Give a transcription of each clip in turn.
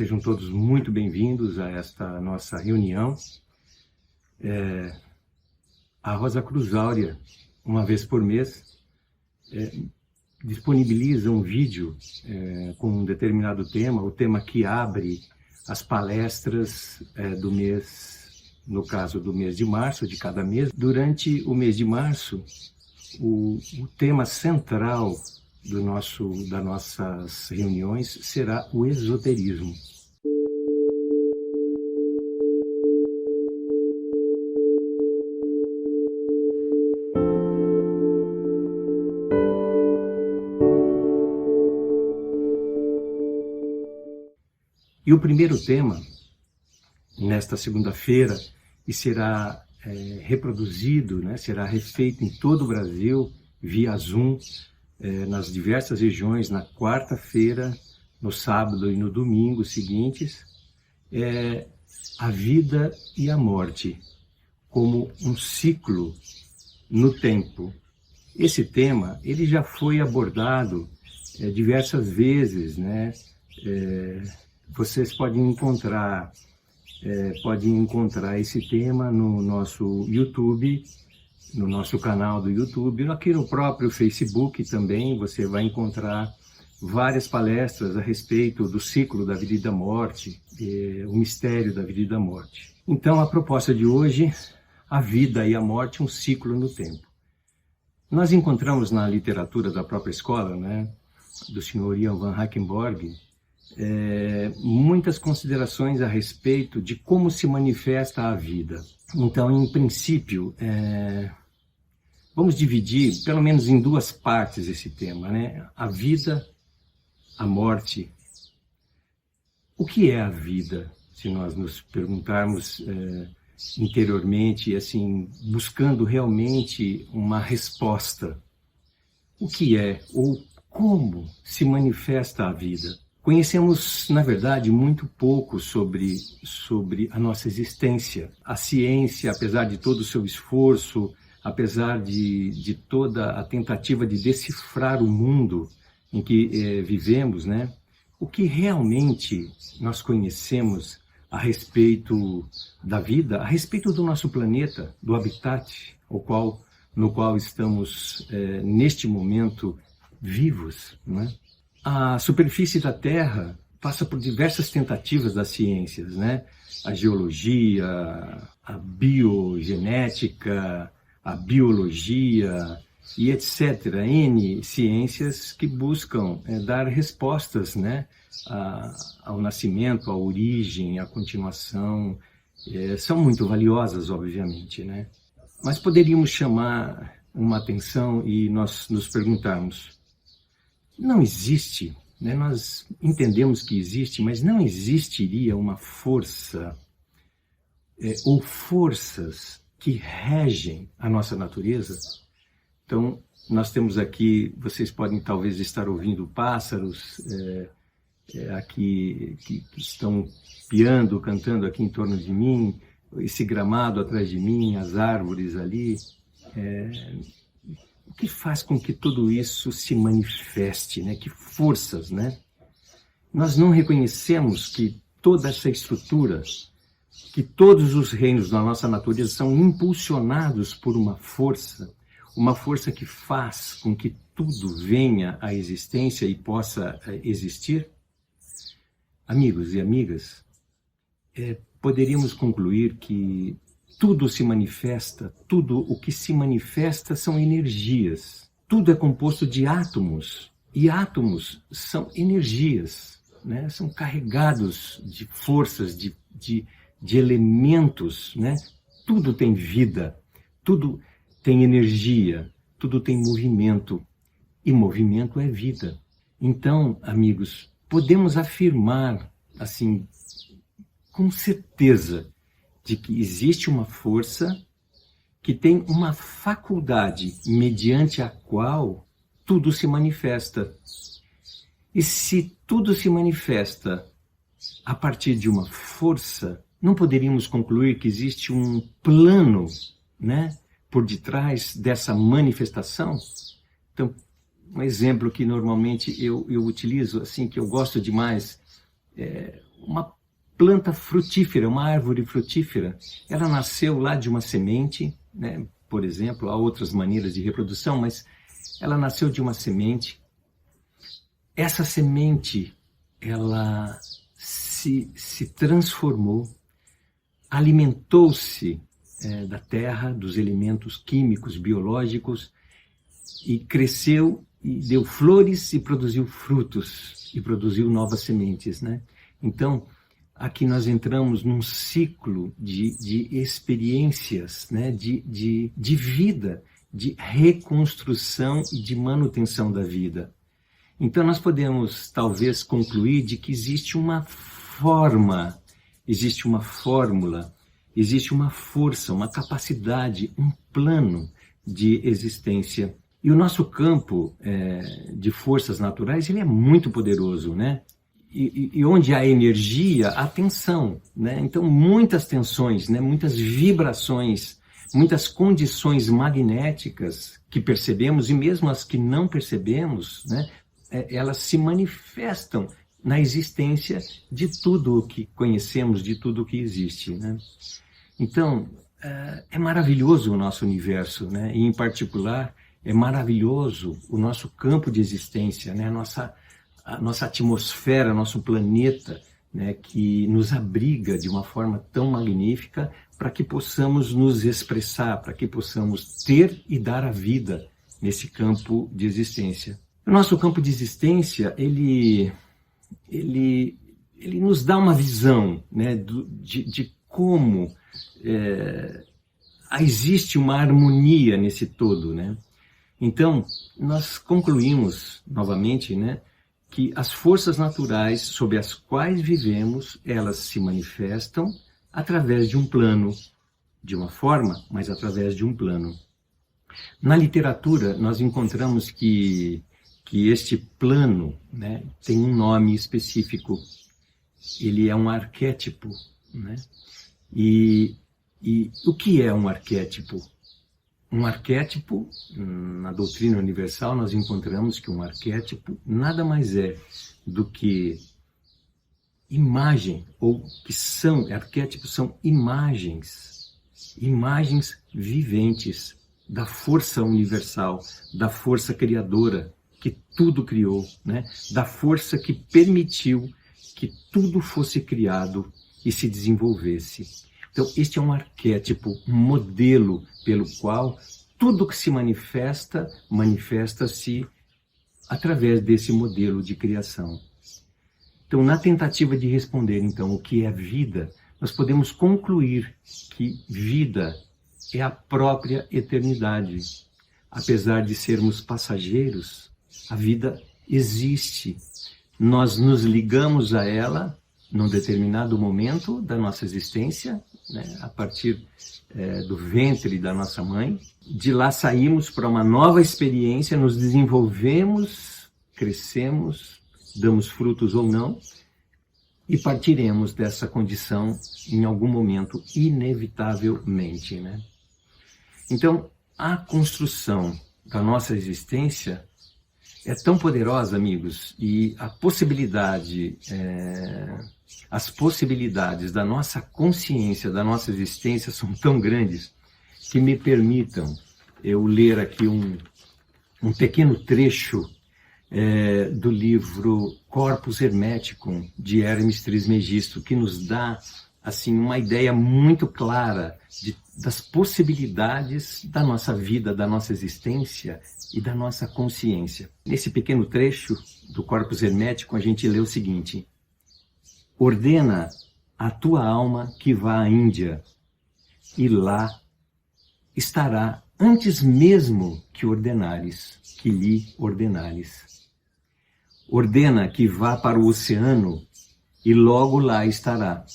Sejam todos muito bem-vindos a esta nossa reunião. A Rosa Cruz Áurea, uma vez por mês, disponibiliza um vídeo com um determinado tema, o tema que abre as palestras do mês, no caso do mês de março, de cada mês. Durante o mês de março, o tema central das nossas reuniões será o esoterismo. E o primeiro tema, nesta segunda-feira, e será reproduzido, né, será refeito em todo o Brasil, via Zoom, nas diversas regiões, na quarta-feira, no sábado e no domingo seguintes, a vida e a morte, como um ciclo no tempo. Esse tema ele já foi abordado diversas vezes, né? Vocês podem encontrar esse tema no nosso YouTube, no nosso canal do YouTube, aqui no próprio Facebook também você vai encontrar várias palestras a respeito do ciclo da vida e da morte, o mistério da vida e da morte. Então a proposta de hoje, a vida e a morte, um ciclo no tempo. Nós encontramos na literatura da própria escola, né, do Sr. Ian Van Valkenburg, muitas considerações a respeito de como se manifesta a vida. Então, em princípio, vamos dividir pelo menos em duas partes esse tema, né? A vida, a morte. O que é a vida? Se nós nos perguntarmos interiormente, assim, buscando realmente uma resposta. O que é ou como se manifesta a vida? Conhecemos, na verdade, muito pouco sobre a nossa existência. A ciência, apesar de todo o seu esforço, apesar de toda a tentativa de decifrar o mundo em que vivemos, né? O que realmente nós conhecemos a respeito da vida, a respeito do nosso planeta, do habitat no qual estamos neste momento vivos, né? A superfície da Terra passa por diversas tentativas das ciências, né? A geologia, a biogenética, a biologia e etc. N ciências que buscam dar respostas, né, ao nascimento, à origem, à continuação. São muito valiosas, obviamente, né? Mas poderíamos chamar uma atenção e nós nos perguntarmos: não existe, né? Nós entendemos que existe, mas não existiria uma força ou forças que regem a nossa natureza? Então, nós temos aqui, vocês podem talvez estar ouvindo pássaros aqui que estão piando, cantando aqui em torno de mim, esse gramado atrás de mim, as árvores ali. O que faz com que tudo isso se manifeste, né? Que forças, né? Nós não reconhecemos que toda essa estrutura, que todos os reinos da nossa natureza são impulsionados por uma força que faz com que tudo venha à existência e possa existir? Amigos e amigas, poderíamos concluir que tudo se manifesta, tudo o que se manifesta são energias. Tudo é composto de átomos, e átomos são energias, né? São carregados de forças, de elementos, né? Tudo tem vida, tudo tem energia, tudo tem movimento, e movimento é vida. Então, amigos, podemos afirmar, assim, com certeza, de que existe uma força que tem uma faculdade mediante a qual tudo se manifesta. E se tudo se manifesta a partir de uma força, não poderíamos concluir que existe um plano, né, por detrás dessa manifestação? Então, um exemplo que normalmente eu utilizo, assim, que eu gosto demais, uma planta frutífera, uma árvore frutífera. Ela nasceu lá de uma semente, né? Por exemplo, há outras maneiras de reprodução, mas ela nasceu de uma semente. Essa semente, ela se transformou, alimentou-se da terra, dos elementos químicos, biológicos, e cresceu e deu flores e produziu frutos e produziu novas sementes, né? Então, aqui nós entramos num ciclo de experiências, né? de vida, de reconstrução e de manutenção da vida. Então, nós podemos, talvez, concluir de que existe uma forma, existe uma fórmula, existe uma força, uma capacidade, um plano de existência. E o nosso campo de forças naturais, ele é muito poderoso, né? E onde há energia, há tensão, né? Então, muitas tensões, né? Muitas vibrações, muitas condições magnéticas que percebemos, e mesmo as que não percebemos, né? Elas se manifestam na existência de tudo o que conhecemos, de tudo o que existe, né? Então, é maravilhoso o nosso universo, né? E, em particular, é maravilhoso o nosso campo de existência, né? A nossa atmosfera, nosso planeta, né? Que nos abriga de uma forma tão magnífica para que possamos nos expressar, para que possamos ter e dar a vida nesse campo de existência. O nosso campo de existência, ele nos dá uma visão, né? de como existe uma harmonia nesse todo, né? Então, nós concluímos novamente, né, que as forças naturais sob as quais vivemos, elas se manifestam através de um plano, de uma forma, mas através de um plano. Na literatura, nós encontramos que este plano, né, tem um nome específico. Ele é um arquétipo, né? E o que é um arquétipo? Um arquétipo, na doutrina universal, nós encontramos que um arquétipo nada mais é do que imagem, ou que arquétipos são imagens viventes da força universal, da força criadora que tudo criou, né? Da força que permitiu que tudo fosse criado e se desenvolvesse. Então, este é um arquétipo, um modelo pelo qual tudo que se manifesta, manifesta-se através desse modelo de criação. Então, na tentativa de responder, então, o que é vida, nós podemos concluir que vida é a própria eternidade. Apesar de sermos passageiros, a vida existe. Nós nos ligamos a ela num determinado momento da nossa existência, né, a partir do ventre da nossa mãe. De lá saímos para uma nova experiência, nos desenvolvemos, crescemos, damos frutos ou não, e partiremos dessa condição em algum momento, inevitavelmente, né? Então, a construção da nossa existência é tão poderosa, amigos, e as possibilidades da nossa consciência, da nossa existência são tão grandes que me permitam eu ler aqui um pequeno trecho do livro Corpus Hermeticum, de Hermes Trismegisto, que nos dá assim, uma ideia muito clara das possibilidades da nossa vida, da nossa existência e da nossa consciência. Nesse pequeno trecho do Corpus Hermeticum, a gente lê o seguinte: ordena a tua alma que vá à Índia, e lá estará antes mesmo que lhe ordenares. Ordena que vá para o oceano, e logo lá estará.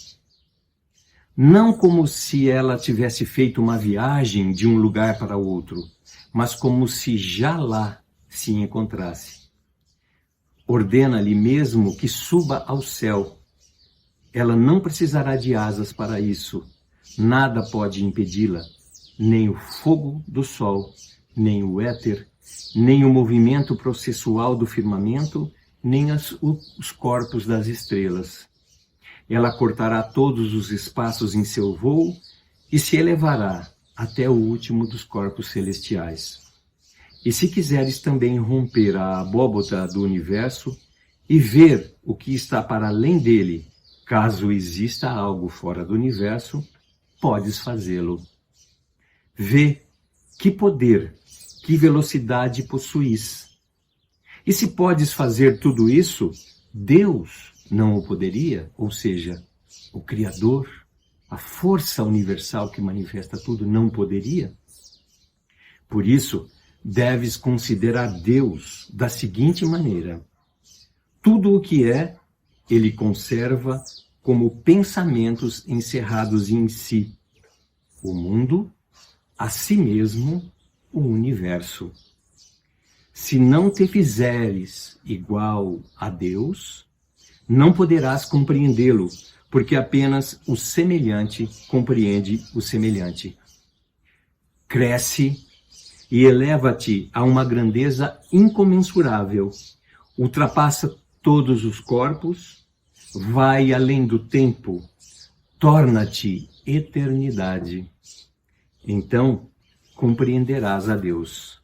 Não como se ela tivesse feito uma viagem de um lugar para outro, mas como se já lá se encontrasse. Ordena-lhe mesmo que suba ao céu. Ela não precisará de asas para isso. Nada pode impedi-la, nem o fogo do sol, nem o éter, nem o movimento processual do firmamento, nem os corpos das estrelas. ela cortará todos os espaços em seu voo e se elevará até o último dos corpos celestiais. E se quiseres também romper a abóbota do universo e ver o que está para além dele, caso exista algo fora do universo, podes fazê-lo. Vê que poder, que velocidade possuis. E se podes fazer tudo isso, Deus não o poderia? Ou seja, o Criador, a força universal que manifesta tudo, não poderia? Por isso, deves considerar Deus da seguinte maneira: tudo o que é, ele conserva como pensamentos encerrados em si, o mundo, a si mesmo, o universo. Se não te fizeres igual a Deus, não poderás compreendê-lo, porque apenas o semelhante compreende o semelhante. Cresce e eleva-te a uma grandeza incomensurável, ultrapassa todos os corpos, vai além do tempo, torna-te eternidade. Então compreenderás a Deus.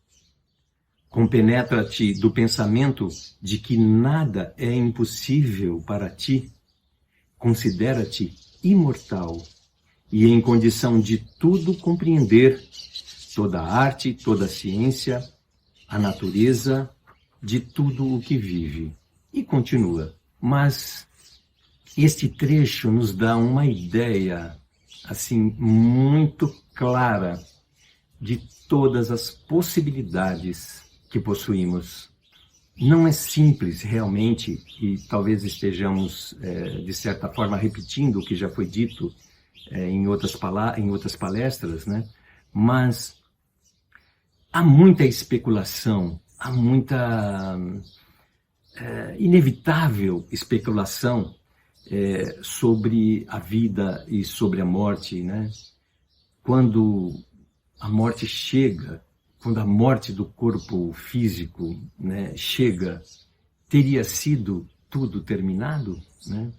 Compenetra-te do pensamento de que nada é impossível para ti. Considera-te imortal e em condição de tudo compreender, toda a arte, toda a ciência, a natureza, de tudo o que vive. E continua. Mas este trecho nos dá uma ideia, assim, muito clara de todas as possibilidades que possuímos. Não é simples, realmente, e talvez estejamos, de certa forma, repetindo o que já foi dito em outras palestras, né? Mas há muita especulação, há muita inevitável especulação sobre a vida e sobre a morte, né? Quando a morte chega, quando a morte do corpo físico, né, chega, teria sido tudo terminado, né?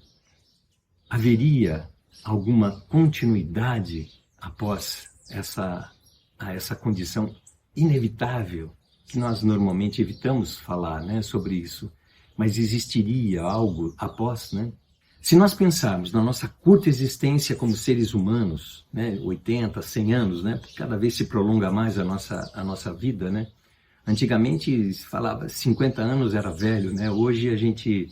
Haveria alguma continuidade após essa condição inevitável, que nós normalmente evitamos falar, né, sobre isso, mas existiria algo após, né? Se nós pensarmos na nossa curta existência como seres humanos, né, 80, 100 anos, né, porque cada vez se prolonga mais a nossa vida, né? Antigamente se falava 50 anos era velho, né? Hoje a gente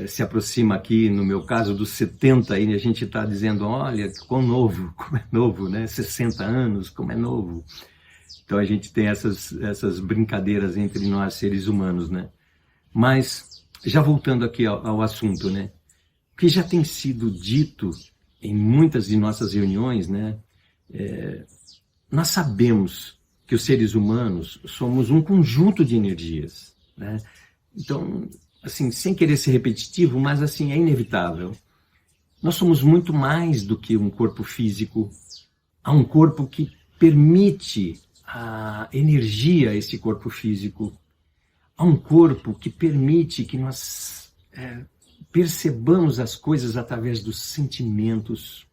se aproxima aqui, no meu caso, dos 70, e a gente está dizendo, olha, quão novo, como é novo, né? 60 anos, como é novo. Então a gente tem essas brincadeiras entre nós, seres humanos, né? Mas, já voltando aqui ao assunto, né? O que já tem sido dito em muitas de nossas reuniões, né? Nós sabemos que os seres humanos somos um conjunto de energias, né? Então, assim, sem querer ser repetitivo, mas assim, é inevitável. Nós somos muito mais do que um corpo físico. Há um corpo que permite a energia a esse corpo físico. Há um corpo que permite que nós percebamos as coisas através dos sentimentos.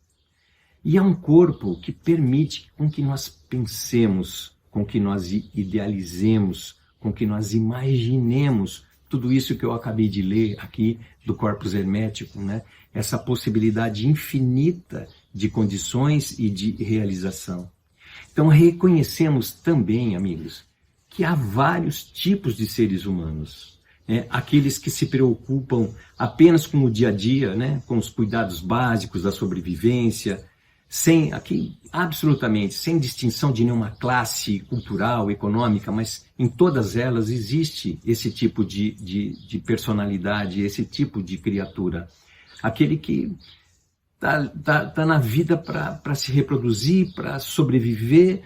E há um corpo que permite com que nós pensemos, com que nós idealizemos, com que nós imaginemos tudo isso que eu acabei de ler aqui do corpus hermético, né? Essa possibilidade infinita de condições e de realização. Então reconhecemos também, amigos, que há vários tipos de seres humanos. Aqueles que se preocupam apenas com o dia a dia, né? Com os cuidados básicos da sobrevivência, absolutamente sem distinção de nenhuma classe cultural, econômica, mas em todas elas existe esse tipo de personalidade, esse tipo de criatura. Aquele que está na vida para se reproduzir, para sobreviver.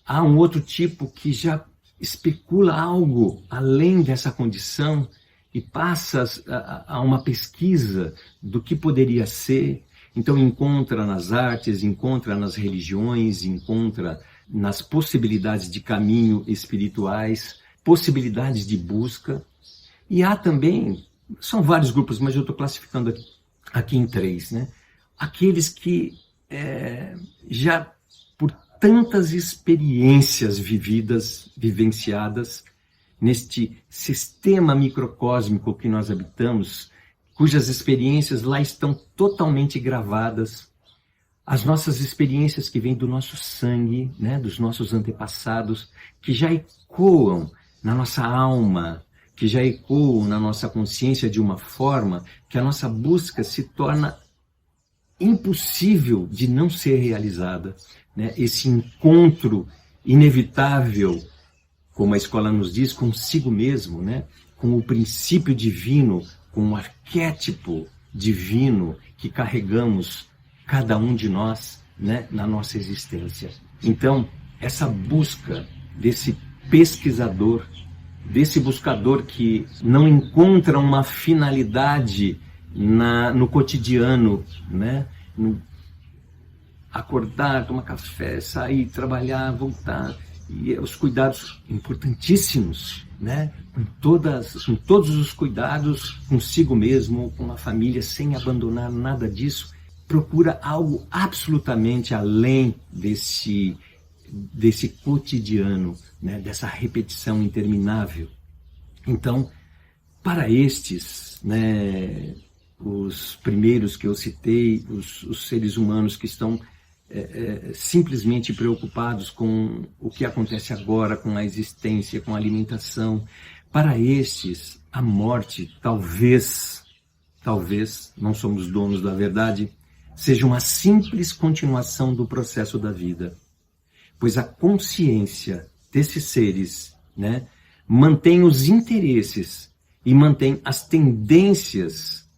Há um outro tipo que já especula algo além dessa condição e passa a uma pesquisa do que poderia ser. Então encontra nas artes, encontra nas religiões, encontra nas possibilidades de caminho espirituais, possibilidades de busca. E há também, são vários grupos, mas eu estou classificando aqui aqui em três, né? Aqueles que já por tantas experiências vivenciadas neste sistema microcósmico que nós habitamos, cujas experiências lá estão totalmente gravadas, as nossas experiências que vêm do nosso sangue, né, dos nossos antepassados, que já ecoam na nossa alma, que já ecoam na nossa consciência de uma forma que a nossa busca se torna impossível de não ser realizada, né? Esse encontro inevitável, como a escola nos diz, consigo mesmo, né? Com o princípio divino, com o arquétipo divino que carregamos cada um de nós, né? Na nossa existência. Então, essa busca desse pesquisador, desse buscador que não encontra uma finalidade no cotidiano, né? Acordar, tomar café, sair, trabalhar, voltar, e os cuidados importantíssimos, né? Com todos os cuidados consigo mesmo, com a família, sem abandonar nada disso, procura algo absolutamente além desse cotidiano, né? Dessa repetição interminável. Então, para estes, né, os primeiros que eu citei, os seres humanos que estão simplesmente preocupados com o que acontece agora, com a existência, com a alimentação, para estes, a morte, talvez, não somos donos da verdade, seja uma simples continuação do processo da vida. Pois a consciência desses seres, né, mantém os interesses e mantém as tendências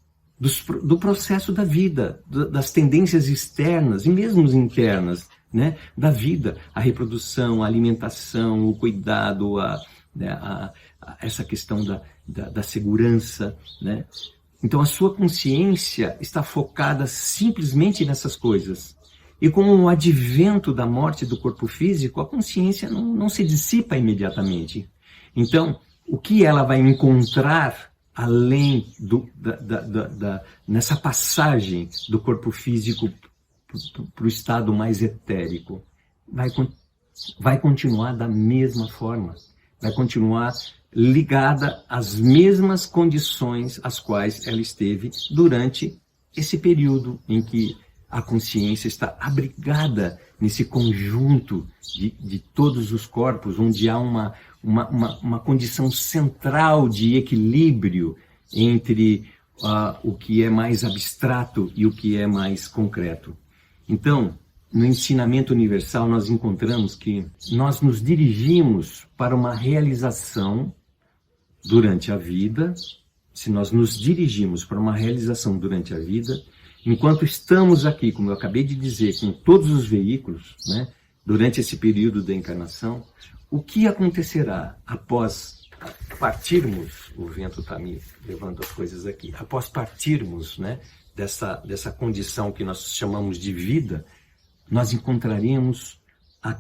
do processo da vida, das tendências externas e mesmo internas, né, da vida, a reprodução, a alimentação, o cuidado, essa questão da segurança, né? Então a sua consciência está focada simplesmente nessas coisas. E com o advento da morte do corpo físico, a consciência não se dissipa imediatamente. Então, o que ela vai encontrar além nessa passagem do corpo físico para o estado mais etérico, vai continuar da mesma forma, vai continuar ligada às mesmas condições às quais ela esteve durante esse período em que a consciência está abrigada nesse conjunto de todos os corpos, onde há uma condição central de equilíbrio entre o que é mais abstrato e o que é mais concreto. Então, no ensinamento universal, nós encontramos que nós nos dirigimos para uma realização durante a vida. Se nós nos dirigimos para uma realização durante a vida, enquanto estamos aqui, como eu acabei de dizer, com todos os veículos, né, durante esse período da encarnação, o que acontecerá após partirmos, o vento está me levando as coisas aqui, após partirmos, né, dessa condição que nós chamamos de vida, nós encontraremos a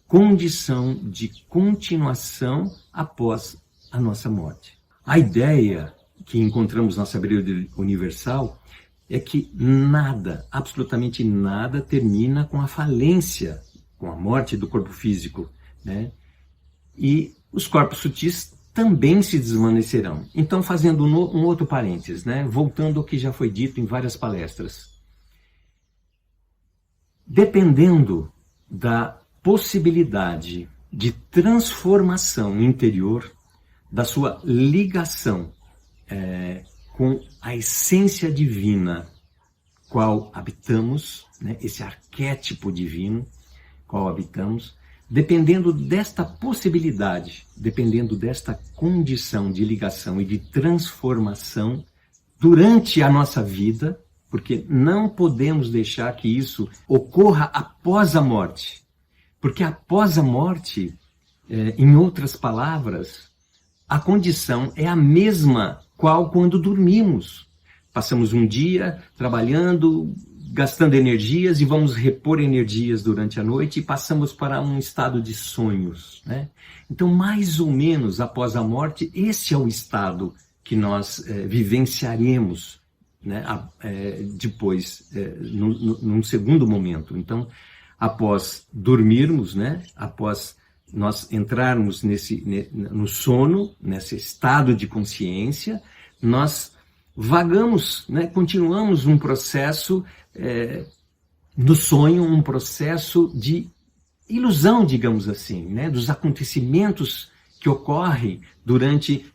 condição de continuação após a nossa morte. A ideia que encontramos na sabedoria universal é que nada, absolutamente nada, termina com a falência, com a morte do corpo físico, né? E os corpos sutis também se desvanecerão. Então, fazendo um outro parênteses, né? Voltando ao que já foi dito em várias palestras. Dependendo da possibilidade de transformação interior, da sua ligação com a essência divina, qual habitamos, né, esse arquétipo divino, qual habitamos, dependendo desta possibilidade, dependendo desta condição de ligação e de transformação durante a nossa vida, porque não podemos deixar que isso ocorra após a morte. Porque após a morte, em outras palavras, a condição é a mesma qual quando dormimos. Passamos um dia trabalhando, gastando energias e vamos repor energias durante a noite e passamos para um estado de sonhos, né? Então, mais ou menos após a morte, esse é o estado que nós vivenciaremos né, depois, num segundo momento. Então, após dormirmos, né, após nós entrarmos no sono, nesse estado de consciência, nós vagamos, né, continuamos um processo no sonho, um processo de ilusão, digamos assim, né, dos acontecimentos que ocorrem durante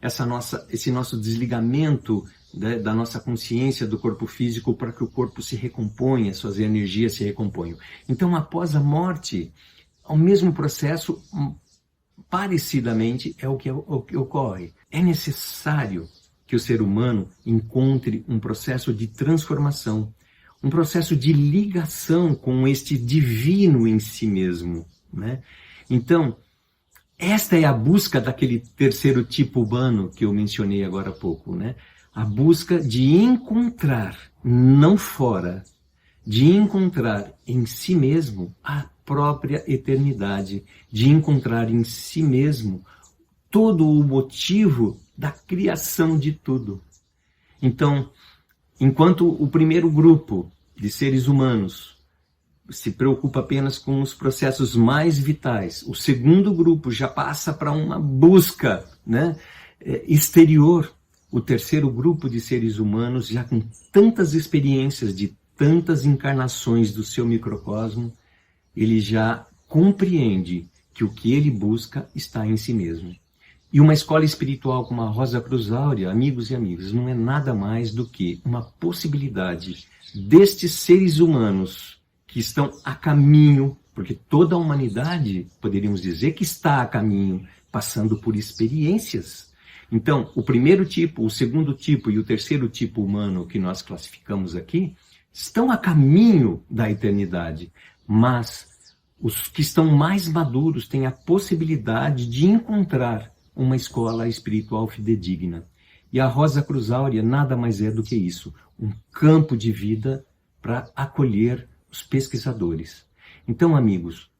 esse nosso desligamento, né, da nossa consciência do corpo físico, para que o corpo se recomponha, suas energias se recomponham. Então, após a morte, o mesmo processo, parecidamente, é o que ocorre. É necessário que o ser humano encontre um processo de transformação, um processo de ligação com este divino em si mesmo, né? Então, esta é a busca daquele terceiro tipo humano que eu mencionei agora há pouco, né? A busca de encontrar, não fora, de encontrar em si mesmo a própria eternidade, de encontrar em si mesmo todo o motivo da criação de tudo. Então, enquanto o primeiro grupo de seres humanos se preocupa apenas com os processos mais vitais, o segundo grupo já passa para uma busca, né, exterior. O terceiro grupo de seres humanos, já com tantas experiências de tantas encarnações do seu microcosmo, ele já compreende que o que ele busca está em si mesmo. E uma escola espiritual como a Rosa Cruz Áurea, amigos e amigas, não é nada mais do que uma possibilidade destes seres humanos que estão a caminho, porque toda a humanidade, poderíamos dizer que está a caminho, passando por experiências. Então, o primeiro tipo, o segundo tipo e o terceiro tipo humano que nós classificamos aqui, estão a caminho da eternidade, mas os que estão mais maduros têm a possibilidade de encontrar uma escola espiritual fidedigna. E a Rosa Cruz Áurea nada mais é do que isso, um campo de vida para acolher os pesquisadores. Então, amigos,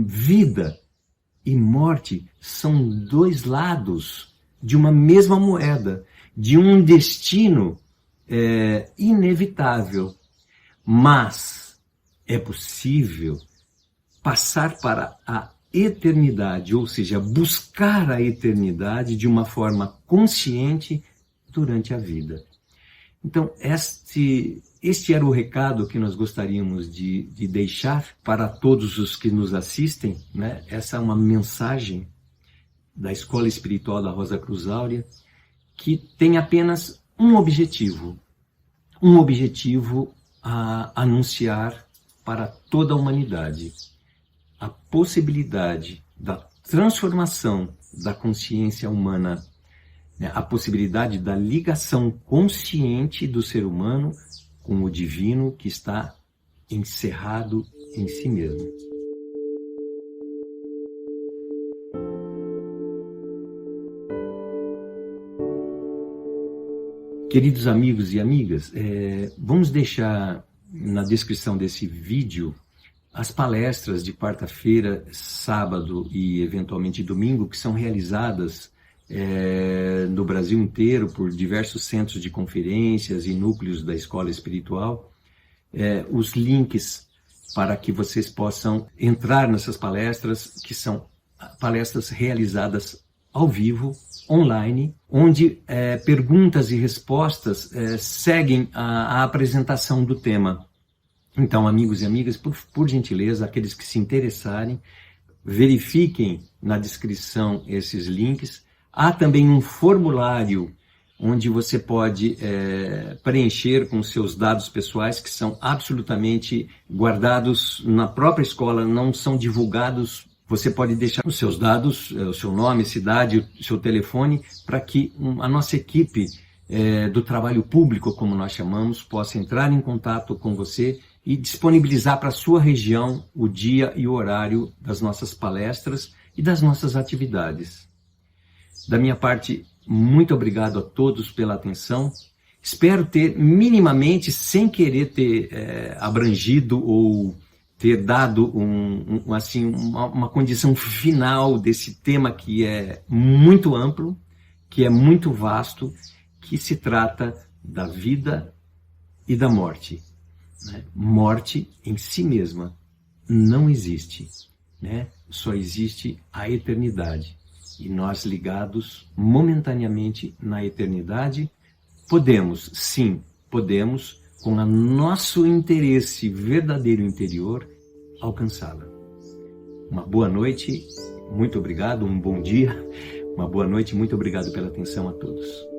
vida e morte são dois lados de uma mesma moeda, de um destino inevitável, mas é possível passar para a eternidade, ou seja, buscar a eternidade de uma forma consciente durante a vida. Então, este era o recado que nós gostaríamos de deixar para todos os que nos assistem, né? Essa é uma mensagem da Escola Espiritual da Rosa Cruz Áurea, que tem apenas um objetivo a anunciar para toda a humanidade: a possibilidade da transformação da consciência humana, né? A possibilidade da ligação consciente do ser humano com o divino que está encerrado em si mesmo. Queridos amigos e amigas, vamos deixar na descrição desse vídeo as palestras de quarta-feira, sábado e eventualmente domingo, que são realizadas no Brasil inteiro por diversos centros de conferências e núcleos da escola espiritual. Os links para que vocês possam entrar nessas palestras, que são palestras realizadas ao vivo, online, onde perguntas e respostas seguem a apresentação do tema. Então, amigos e amigas, por gentileza, aqueles que se interessarem, verifiquem na descrição esses links. Há também um formulário onde você pode preencher com seus dados pessoais, que são absolutamente guardados na própria escola, não são divulgados. Você pode deixar os seus dados, o seu nome, cidade, o seu telefone, para que a nossa equipe do trabalho público, como nós chamamos, possa entrar em contato com você e disponibilizar para a sua região o dia e o horário das nossas palestras e das nossas atividades. Da minha parte, muito obrigado a todos pela atenção. Espero ter minimamente, sem querer ter abrangido ou ter dado uma condição final desse tema que é muito amplo, que é muito vasto, que se trata da vida e da morte, né? Morte em si mesma não existe, né? Só existe a eternidade. E nós, ligados momentaneamente na eternidade, podemos, sim, podemos, com o nosso interesse verdadeiro interior, alcançá-la. Uma boa noite, muito obrigado, um bom dia, uma boa noite, muito obrigado pela atenção a todos.